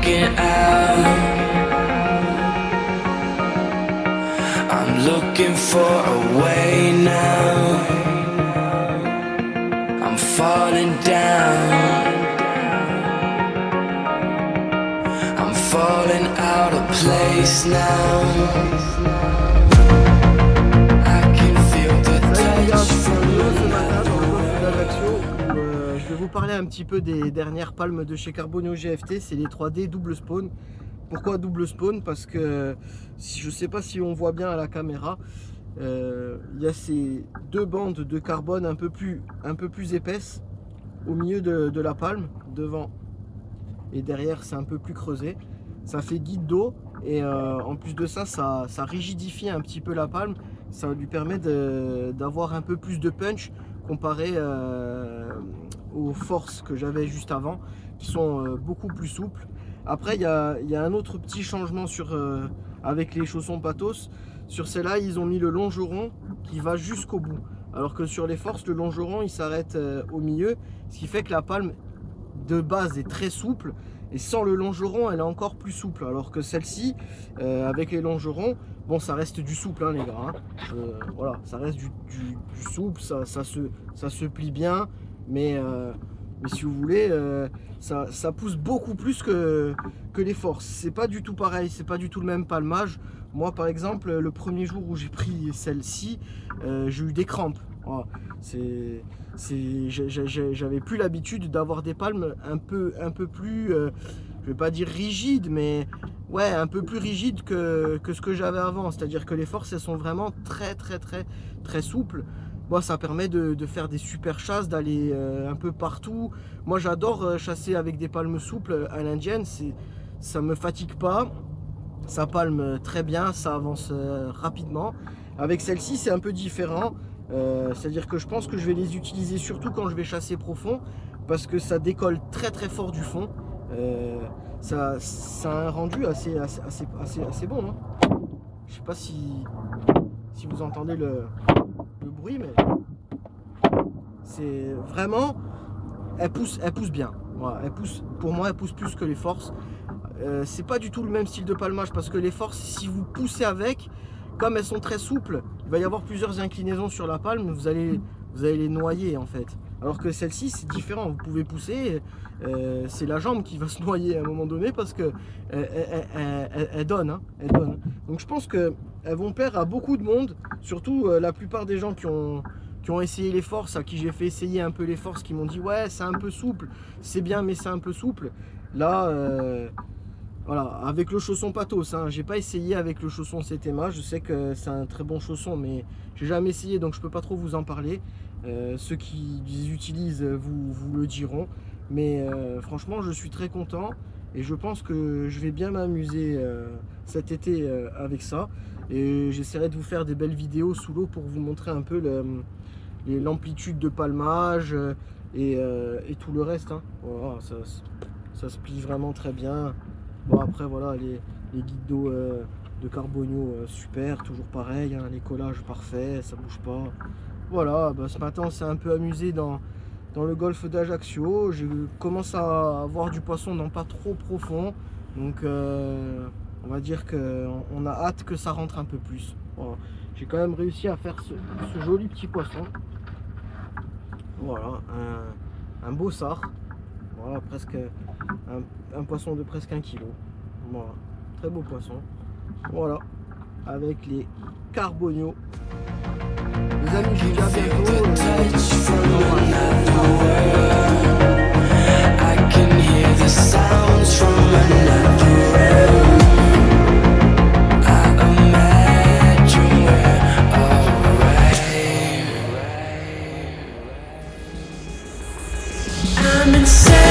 looking out. I'm looking for a way now. I'm falling down. I'm falling out of place now. I can feel the touch from je vais vous parler un petit peu des dernières palmes de chez Carbonio GFT, c'est les 3D double spawn. Pourquoi double spawn? Parce que je sais pas si on voit bien à la caméra, il y a ces deux bandes de carbone un peu plus épaisses au milieu de la palme, devant et derrière c'est un peu plus creusé. Ça fait guide d'eau et en plus de ça, ça rigidifie un petit peu la palme. Ça lui permet d'avoir un peu plus de punch comparé aux forces que j'avais juste avant, qui sont beaucoup plus souples. Après, il y a un autre petit changement avec les chaussons Patos. Sur celle-là, ils ont mis le longeron qui va jusqu'au bout. Alors que sur les forces, le longeron, il s'arrête au milieu. Ce qui fait que la palme de base est très souple. Et sans le longeron, elle est encore plus souple. Alors que celle-ci, avec les longerons, bon, ça reste du souple, hein, les gars. Hein. Voilà, ça reste du souple, ça se plie bien. Mais si vous voulez, ça pousse beaucoup plus que les forces. C'est pas du tout pareil, c'est pas du tout le même palmage. Moi, par exemple, le premier jour où j'ai pris celle-ci, j'ai eu des crampes. Voilà. J'avais plus l'habitude d'avoir des palmes un peu plus, je vais pas dire rigides, mais ouais, un peu plus rigides que ce que j'avais avant. C'est-à-dire que les forces, elles sont vraiment très souples. Moi, ça permet de faire des super chasses, d'aller un peu partout. Moi, j'adore chasser avec des palmes souples à l'indienne. Ça me fatigue pas, ça palme très bien, ça avance rapidement. Avec celle-ci, c'est un peu différent. C'est-à-dire que je pense que je vais les utiliser surtout quand je vais chasser profond, parce que ça décolle très fort du fond. Ça a un rendu assez bon. Hein. Je sais pas si vous entendez le bruit, mais c'est vraiment, elle pousse bien. Voilà, pour moi, elle pousse plus que les forces. C'est pas du tout le même style de palmage, parce que les forces, si vous poussez avec, comme elles sont très souples, il va y avoir plusieurs inclinaisons sur la palme, vous allez les noyer en fait. Alors que celle-ci, c'est différent, vous pouvez pousser, c'est la jambe qui va se noyer à un moment donné, parce que elle donne, hein, elle donne. Donc je pense qu'elles vont plaire à beaucoup de monde, surtout la plupart des gens qui ont essayé les forces, à qui j'ai fait essayer un peu les forces, qui m'ont dit ouais, c'est un peu souple, c'est bien mais c'est un peu souple. Là, voilà, avec le chausson Patos, hein, j'ai pas essayé avec le chausson CTMA, je sais que c'est un très bon chausson, mais j'ai jamais essayé, donc je peux pas trop vous en parler. Ceux qui les utilisent vous le diront, mais franchement je suis très content et je pense que je vais bien m'amuser cet été avec ça, et j'essaierai de vous faire des belles vidéos sous l'eau pour vous montrer un peu l'amplitude de palmage et tout le reste. Hein. Voilà, ça se plie vraiment très bien. Bon, après voilà, les guides d'eau de Carbonio super, toujours pareil, hein, les collages parfaits, ça bouge pas. Voilà, bah, ce matin on s'est un peu amusé dans le golfe d'Ajaccio. Je commence à avoir du poisson dans pas trop profond, donc on va dire qu'on a hâte que ça rentre un peu plus. Voilà. J'ai quand même réussi à faire ce joli petit poisson. Voilà, un beau sard. Voilà, presque un poisson de presque 1 kg. Voilà, très beau poisson. Voilà, avec les Carbonio. Les amis, je vous dis à bientôt. I'm insane.